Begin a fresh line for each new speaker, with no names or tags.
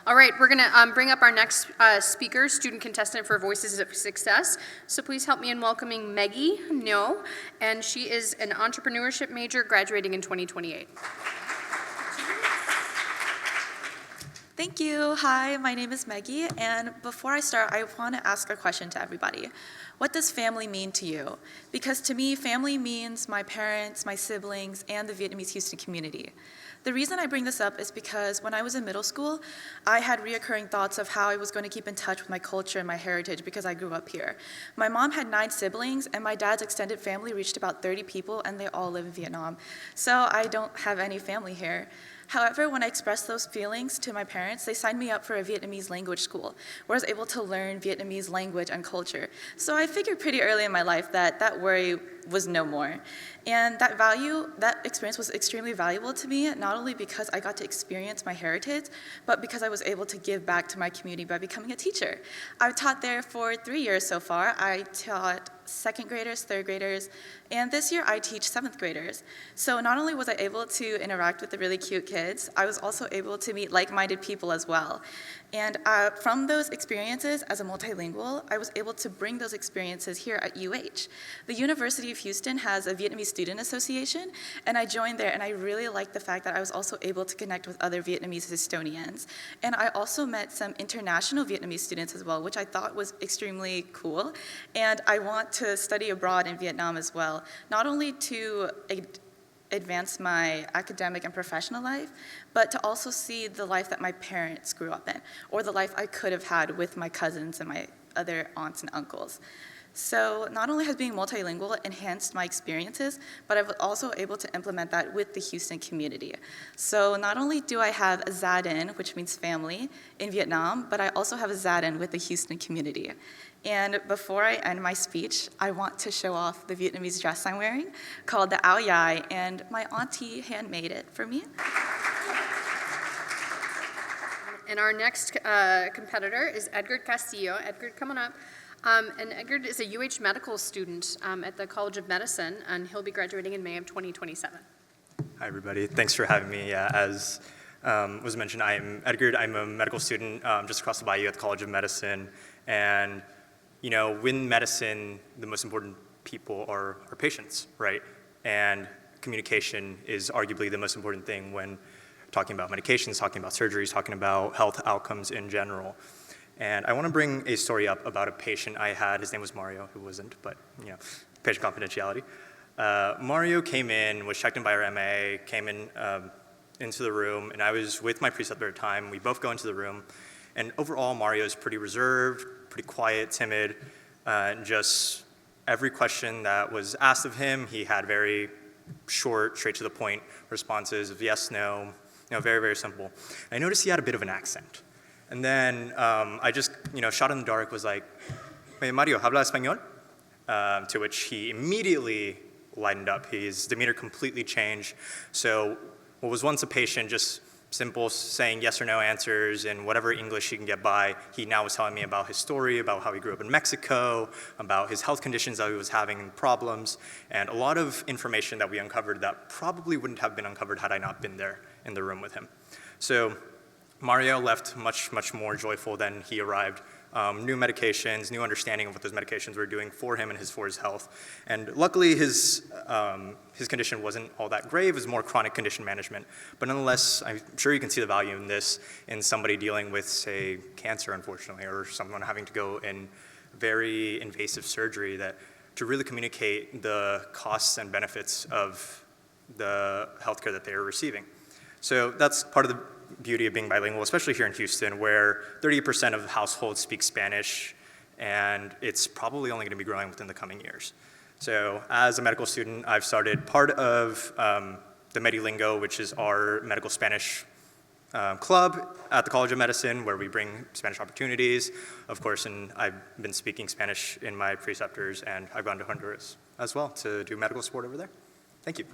All right, we're going to bring up our next speaker, student contestant for Voices of Success. So please help me in welcoming Maggie No, and she is an entrepreneurship major graduating in 2028.
Thank you. Hi, my name is Maggie, and before I start, I want to ask a question to everybody. What does family mean to you? Because to me, family means my parents, my siblings, and the Vietnamese Houston community. The reason I bring this up is because when I was in middle school, I had reoccurring thoughts of how I was going to keep in touch with my culture and my heritage because I grew up here. My mom had 9 siblings, and my dad's extended family reached about 30 people, and they all live in Vietnam. So I don't have any family here. However, when I expressed those feelings to my parents, they signed me up for a Vietnamese language school, where I was able to learn Vietnamese language and culture. So I figured pretty early in my life that that worry was no more. And that experience was extremely valuable to me, not only because I got to experience my heritage, but because I was able to give back to my community by becoming a teacher. I've taught there for 3 years so far. I taught 2nd graders, 3rd graders, and this year I teach 7th graders. So not only was I able to interact with the really cute kids, I was also able to meet like-minded people as well. And from those experiences as a multilingual, I was able to bring those experiences here at UH. The University of Houston has a Vietnamese Student Association, and I joined there, and I really liked the fact that I was also able to connect with other Vietnamese Houstonians. And I also met some international Vietnamese students as well, which I thought was extremely cool. And I want to study abroad in Vietnam as well, not only to advance my academic and professional life, but to also see the life that my parents grew up in, or the life I could have had with my cousins and my other aunts and uncles. So not only has being multilingual enhanced my experiences, but I was also able to implement that with the Houston community. So not only do I have a Gia Đình, which means family, in Vietnam, but I also have a Gia Đình with the Houston community. And before I end my speech, I want to show off the Vietnamese dress I'm wearing, called the Áo Dài, and my auntie handmade it for me.
And our next competitor is Edgar Castillo. Edgar, come on up. And Edgar is a UH medical student at the College of Medicine, and he'll be graduating in May of 2027.
Hi, everybody. Thanks for having me. As was mentioned, I'm Edgar. I'm a medical student just across the bayou at the College of Medicine. And, you know, in medicine, the most important people are patients, right? And communication is arguably the most important thing when talking about medications, talking about surgeries, talking about health outcomes in general. And I want to bring a story up about a patient I had. His name was Mario, who wasn't, but, you know, patient confidentiality. Mario came in, was checked in by our MA, came in into the room, and I was with my preceptor at the time. We both go into the room, and overall, Mario's pretty reserved, pretty quiet, timid, just every question that was asked of him, he had very short, straight to the point responses of yes, no, you know, very, very simple. I noticed he had a bit of an accent. And then I just, you know, shot in the dark, was like, "Hey, Mario, habla español?" To which he immediately lightened up. His demeanor completely changed. So what was once a patient, just simple saying yes or no answers and whatever English he can get by, he now was telling me about his story, about how he grew up in Mexico, about his health conditions that he was having, problems, and a lot of information that we uncovered that probably wouldn't have been uncovered had I not been there in the room with him. So Mario left much, much more joyful than he arrived. New medications, new understanding of what those medications were doing for him and for his health. And luckily, his condition wasn't all that grave. It was more chronic condition management. But nonetheless, I'm sure you can see the value in this in somebody dealing with, say, cancer, unfortunately, or someone having to go in very invasive surgery, that to really communicate the costs and benefits of the healthcare that they are receiving. So that's part of the beauty of being bilingual, especially here in Houston, where 30% of households speak Spanish, and it's probably only going to be growing within the coming years. So as a medical student, I've started part of the Multilingual, which is our medical Spanish club at the College of Medicine, where we bring Spanish opportunities, of course, and I've been speaking Spanish in my preceptors, and I've gone to Honduras as well to do medical support over there. Thank you.